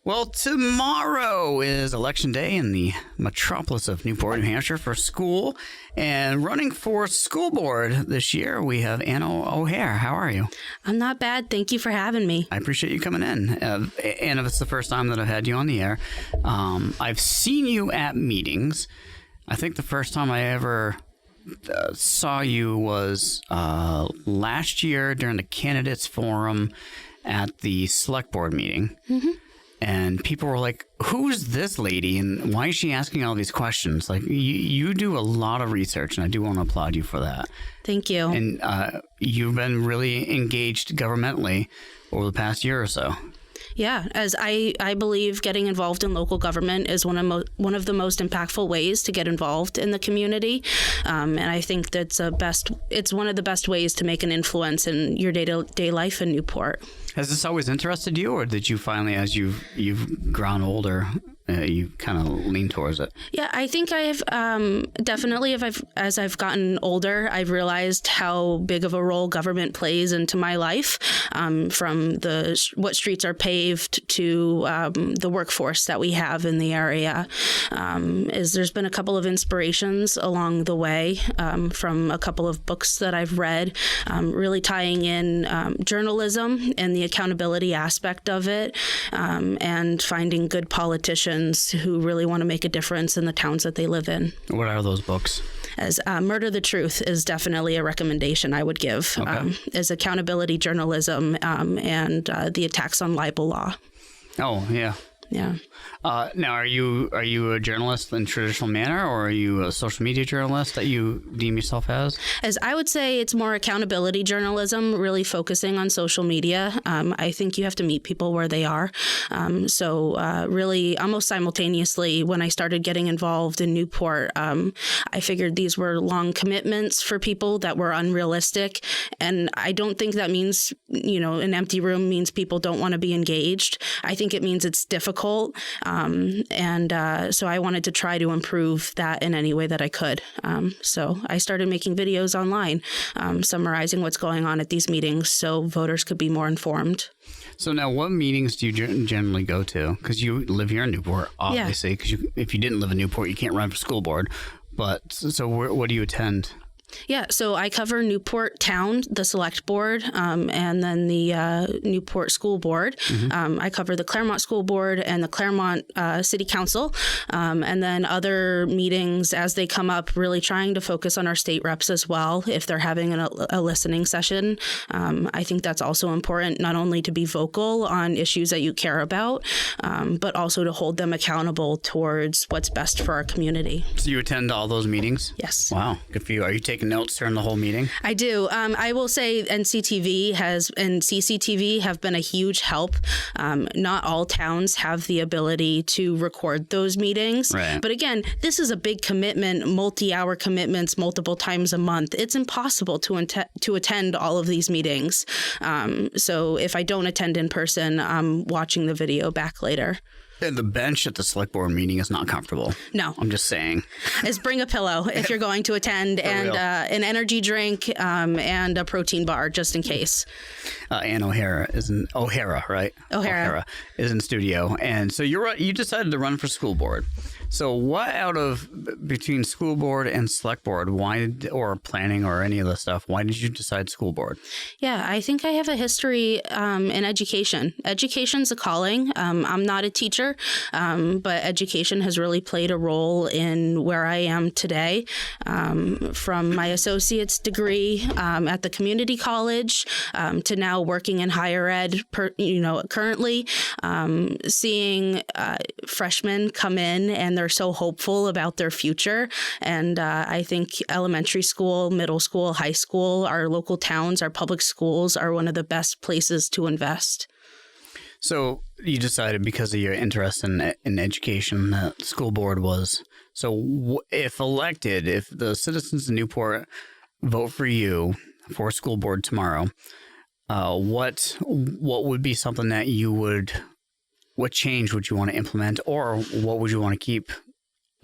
Well, tomorrow is Election Day in the metropolis of Newport, New Hampshire for school. And running for school board this year, we have Anna O'Hare. How are you? I'm not bad. Thank you for having me. I appreciate you coming in. Anna, it's the first time that I've had you on the air. I've seen you at meetings. I think the first time I ever saw you was last year during the candidates forum at the select board meeting. Mm-hmm. And people were like, who's this lady and why is she asking all these questions? Like, you do a lot of research, and I do want to applaud you for that. Thank you. And you've been really engaged governmentally over the past year or so. Yeah, as I believe getting involved in local government is one of the most impactful ways to get involved in the community, and I think it's one of the best ways to make an influence in your day-to-day life in Newport. Has this always interested you, or did you finally, as you've grown older, you kind of lean towards it? Yeah, I think I've definitely, as I've gotten older, I've realized how big of a role government plays into my life, from what streets are paved to the workforce that we have in the area. There's been a couple of inspirations along the way from a couple of books that I've read, really tying in journalism and the accountability aspect of it, and finding good politicians who really want to make a difference in the towns that they live in. What are those books? As Murder the Truth is definitely a recommendation I would give. Okay. As accountability journalism and the attacks on libel law. Oh, yeah. Yeah. Now, are you a journalist in traditional manner, or are you a social media journalist that you deem yourself as? As I would say, it's more accountability journalism, really focusing on social media. I think you have to meet people where they are. So really, almost simultaneously, when I started getting involved in Newport, I figured these were long commitments for people that were unrealistic. And I don't think that means, an empty room means people don't want to be engaged. I think it means it's difficult. So I wanted to try to improve that in any way that I could. So I started making videos online, summarizing what's going on at these meetings so voters could be more informed. So now, what meetings do you generally go to? Because you live here in Newport, obviously, because if you didn't live in Newport, you can't run for school board. But so what do you attend? Yeah, so I cover Newport Town, the Select Board, and then the Newport School Board. Mm-hmm. I cover the Claremont School Board and the Claremont City Council, and then other meetings as they come up, really trying to focus on our state reps as well if they're having a listening session. I think that's also important, not only to be vocal on issues that you care about, but also to hold them accountable towards what's best for our community. So you attend all those meetings? Yes. Wow, good for you. Are you taking notes during the whole meeting? I do. I will say NCTV and CCTV have been a huge help. Not all towns have the ability to record those meetings. Right. But again, this is a big commitment, multi-hour commitments multiple times a month. It's impossible to attend all of these meetings. So if I don't attend in person, I'm watching the video back later. And the bench at the select board meeting is not comfortable. No. I'm just saying. Is bring a pillow if you're going to attend, and an energy drink and a protein bar just in case. Ann O'Hara is in O'Hara, right? O'Hara is in studio. And so you decided to run for school board. So what between school board and select board, or planning or any of the stuff, why did you decide school board? Yeah, I think I have a history in education. Education's a calling. I'm not a teacher, but education has really played a role in where I am today. From my associate's degree at the community college to now working in higher ed, currently seeing freshmen come in and they're so hopeful about their future. And I think elementary school, middle school, high school, our local towns, our public schools are one of the best places to invest. So you decided because of your interest in education that school board was. So if elected, if the citizens of Newport vote for you for school board tomorrow, what would be something that what change would you want to implement, or what would you want to keep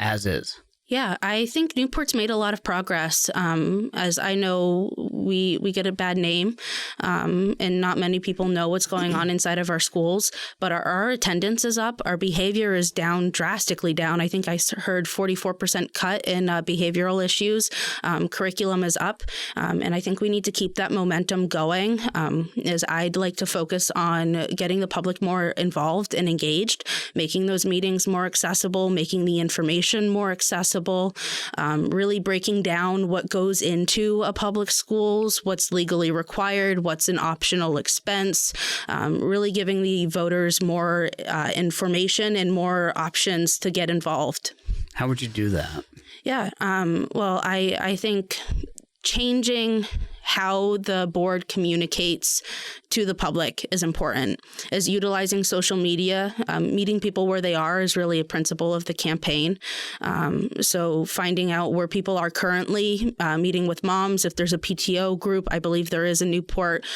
as is? Yeah, I think Newport's made a lot of progress. As I know, we get a bad name, and not many people know what's going on inside of our schools. But our attendance is up. Our behavior is down, drastically down. I think I heard 44% cut in behavioral issues. Curriculum is up, and I think we need to keep that momentum going. As I'd like to focus on getting the public more involved and engaged, making those meetings more accessible, making the information more accessible, really breaking down what goes into a public schools, what's legally required, what's an optional expense, really giving the voters more information and more options to get involved. How would you do that? Yeah, well, I think changing how the board communicates to the public is important. As utilizing social media, meeting people where they are is really a principle of the campaign. So finding out where people are currently, meeting with moms. If there's a PTO group, I believe there is in Newport,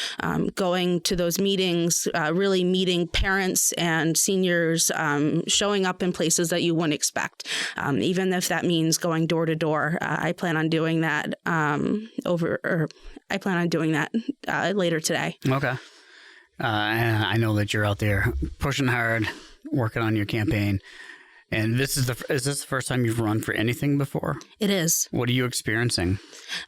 going to those meetings, really meeting parents and seniors, showing up in places that you wouldn't expect, even if that means going door to door. I plan on doing that later today. Okay. And I know that you're out there pushing hard, working on your campaign. And is this the first time you've run for anything before? It is. What are you experiencing?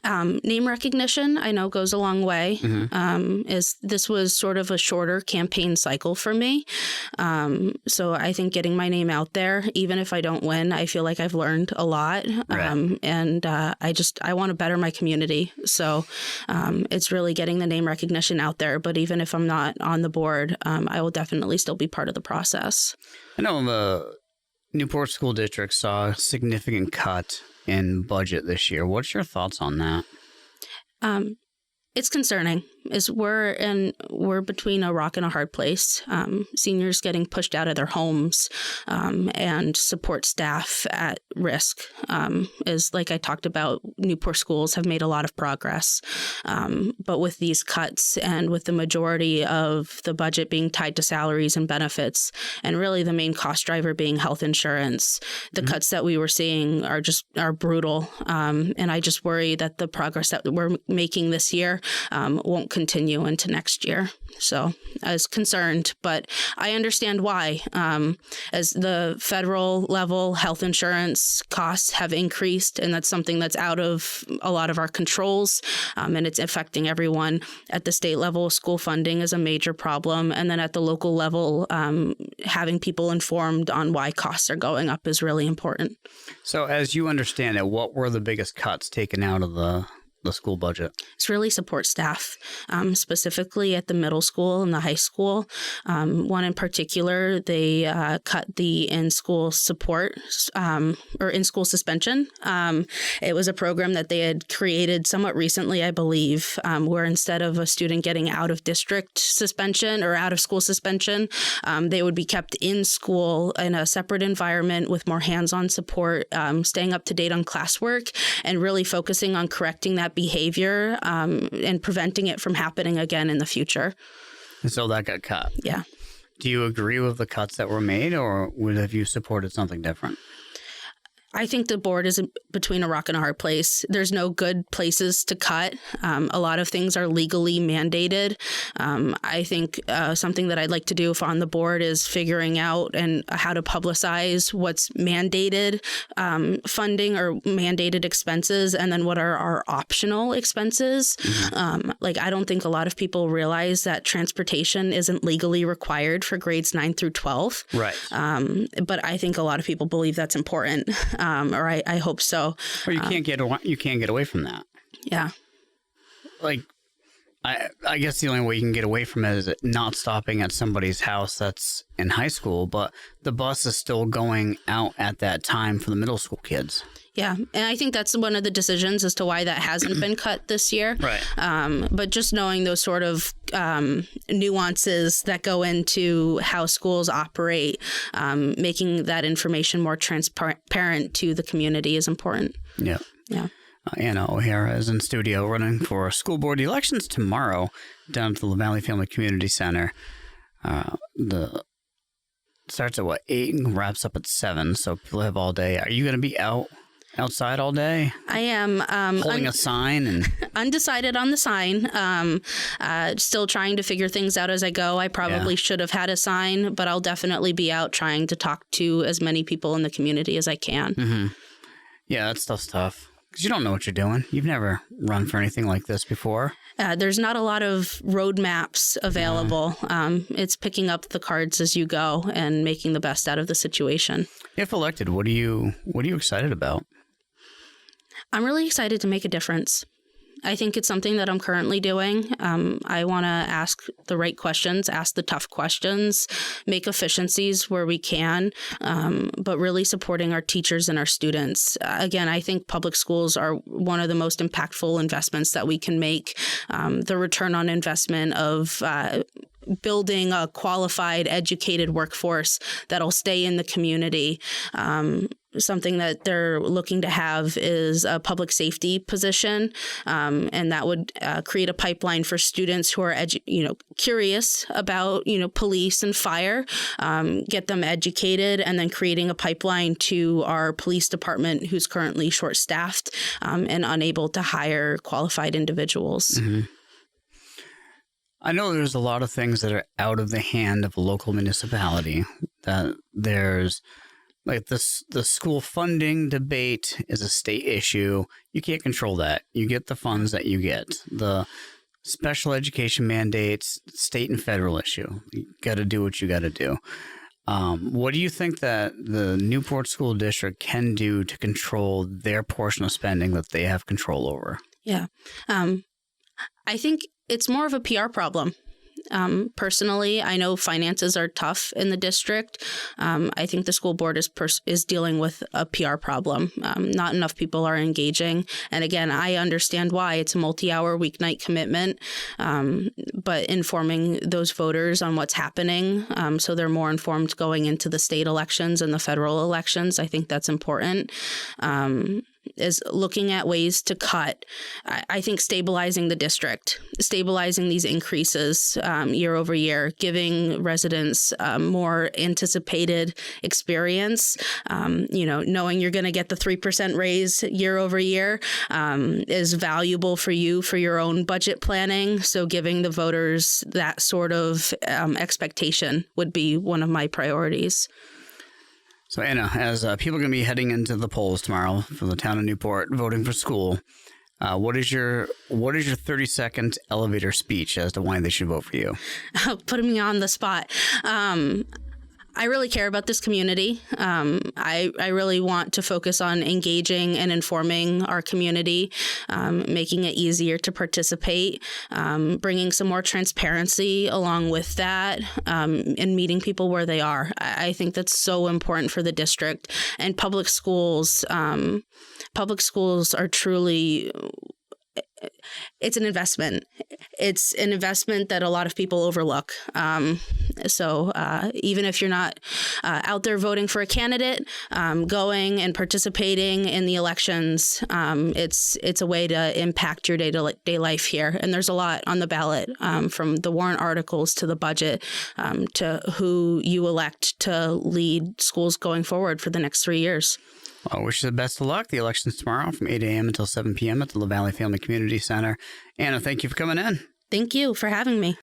Name recognition, I know, goes a long way. Mm-hmm. This was sort of a shorter campaign cycle for me. So I think getting my name out there, even if I don't win, I feel like I've learned a lot. Right. And I want to better my community. So it's really getting the name recognition out there. But even if I'm not on the board, I will definitely still be part of the process. I know the Newport School District saw a significant cut in budget this year. What's your thoughts on that? It's concerning. We're between a rock and a hard place. Seniors getting pushed out of their homes, and support staff at risk. Is like I talked about, Newport schools have made a lot of progress, but with these cuts and with the majority of the budget being tied to salaries and benefits, and really the main cost driver being health insurance, the cuts that we were seeing are brutal. And I just worry that the progress that we're making this year won't continue into next year. So I was concerned, but I understand why. As the federal level health insurance costs have increased, and that's something that's out of a lot of our controls, and it's affecting everyone. At the state level, school funding is a major problem. And then at the local level, having people informed on why costs are going up is really important. So as you understand it, what were the biggest cuts taken out of the school budget? It's really support staff, specifically at the middle school and the high school. One in particular, they cut the in-school support or in-school suspension. It was a program that they had created somewhat recently, I believe, where instead of a student getting out of district suspension or out of school suspension, they would be kept in school in a separate environment with more hands-on support, staying up to date on classwork, and really focusing on correcting that behavior and preventing it from happening again in the future. And so that got cut. Yeah. Do you agree with the cuts that were made, or would have you supported something different? I think the board is between a rock and a hard place. There's no good places to cut. A lot of things are legally mandated. I think something that I'd like to do if on the board is figuring out and how to publicize what's mandated funding or mandated expenses, and then what are our optional expenses. Mm-hmm. I don't think a lot of people realize that transportation isn't legally required for grades 9 through 12. Right. But I think a lot of people believe that's important. Or I hope so. Or you can't get away from that. Yeah. I guess the only way you can get away from it is not stopping at somebody's house that's in high school, but the bus is still going out at that time for the middle school kids. Yeah, and I think that's one of the decisions as to why that hasn't been cut this year. Right. But just knowing those sort of nuances that go into how schools operate, making that information more transparent to the community is important. Yeah. Yeah. Anna O'Hara is in studio running for school board elections tomorrow down at the La Valley Family Community Center. Starts at 8 and wraps up at 7, so people have all day. Are you going to be out? outside all day, I am holding a sign and undecided on the sign. Still trying to figure things out as I go. I probably should have had a sign, but I'll definitely be out trying to talk to as many people in the community as I can. Mm-hmm. Yeah, that stuff's tough because you don't know what you're doing. You've never run for anything like this before. There's not a lot of roadmaps available. It's picking up the cards as you go and making the best out of the situation. If elected, what are you excited about? I'm really excited to make a difference. I think it's something that I'm currently doing. I want to ask the right questions, ask the tough questions, make efficiencies where we can, but really supporting our teachers and our students. Again, I think public schools are one of the most impactful investments that we can make. The return on investment of building a qualified, educated workforce that'll stay in the community. Something that they're looking to have is a public safety position, and that would create a pipeline for students who are curious about police and fire, get them educated, and then creating a pipeline to our police department who's currently short-staffed and unable to hire qualified individuals. Mm-hmm. I know there's a lot of things that are out of the hand of a local municipality. That there's like this, the school funding debate is a state issue. You can't control that. You get the funds that you get. The special education mandates, state and federal issue. You got to do what you got to do. What do you think that the Newport School District can do to control their portion of spending that they have control over? Yeah. I think it's more of a PR problem. Personally, I know finances are tough in the district. I think the school board is dealing with a PR problem. Not enough people are engaging. And again, I understand why. It's a multi-hour weeknight commitment, but informing those voters on what's happening so they're more informed going into the state elections and the federal elections, I think that's important. Is looking at ways to cut. I think stabilizing the district, stabilizing these increases year over year, giving residents more anticipated experience, knowing you're going to get the 3% raise year over year is valuable for you for your own budget planning. So giving the voters that sort of expectation would be one of my priorities. So, Anna, as people are going to be heading into the polls tomorrow for the town of Newport voting for school, what is your 30-second elevator speech as to why they should vote for you? Putting me on the spot. I really care about this community. I really want to focus on engaging and informing our community, making it easier to participate, bringing some more transparency along with that, and meeting people where they are. I think that's so important for the district. And public schools are truly... It's an investment. It's an investment that a lot of people overlook. So even if you're not out there voting for a candidate, going and participating in the elections, it's a way to impact your day-to-day life here. And there's a lot on the ballot, from the warrant articles to the budget, to who you elect to lead schools going forward for the next 3 years. I wish you the best of luck. The election's tomorrow from 8 a.m. until 7 p.m. at the La Valley Family Community Center. Anna, thank you for coming in. Thank you for having me.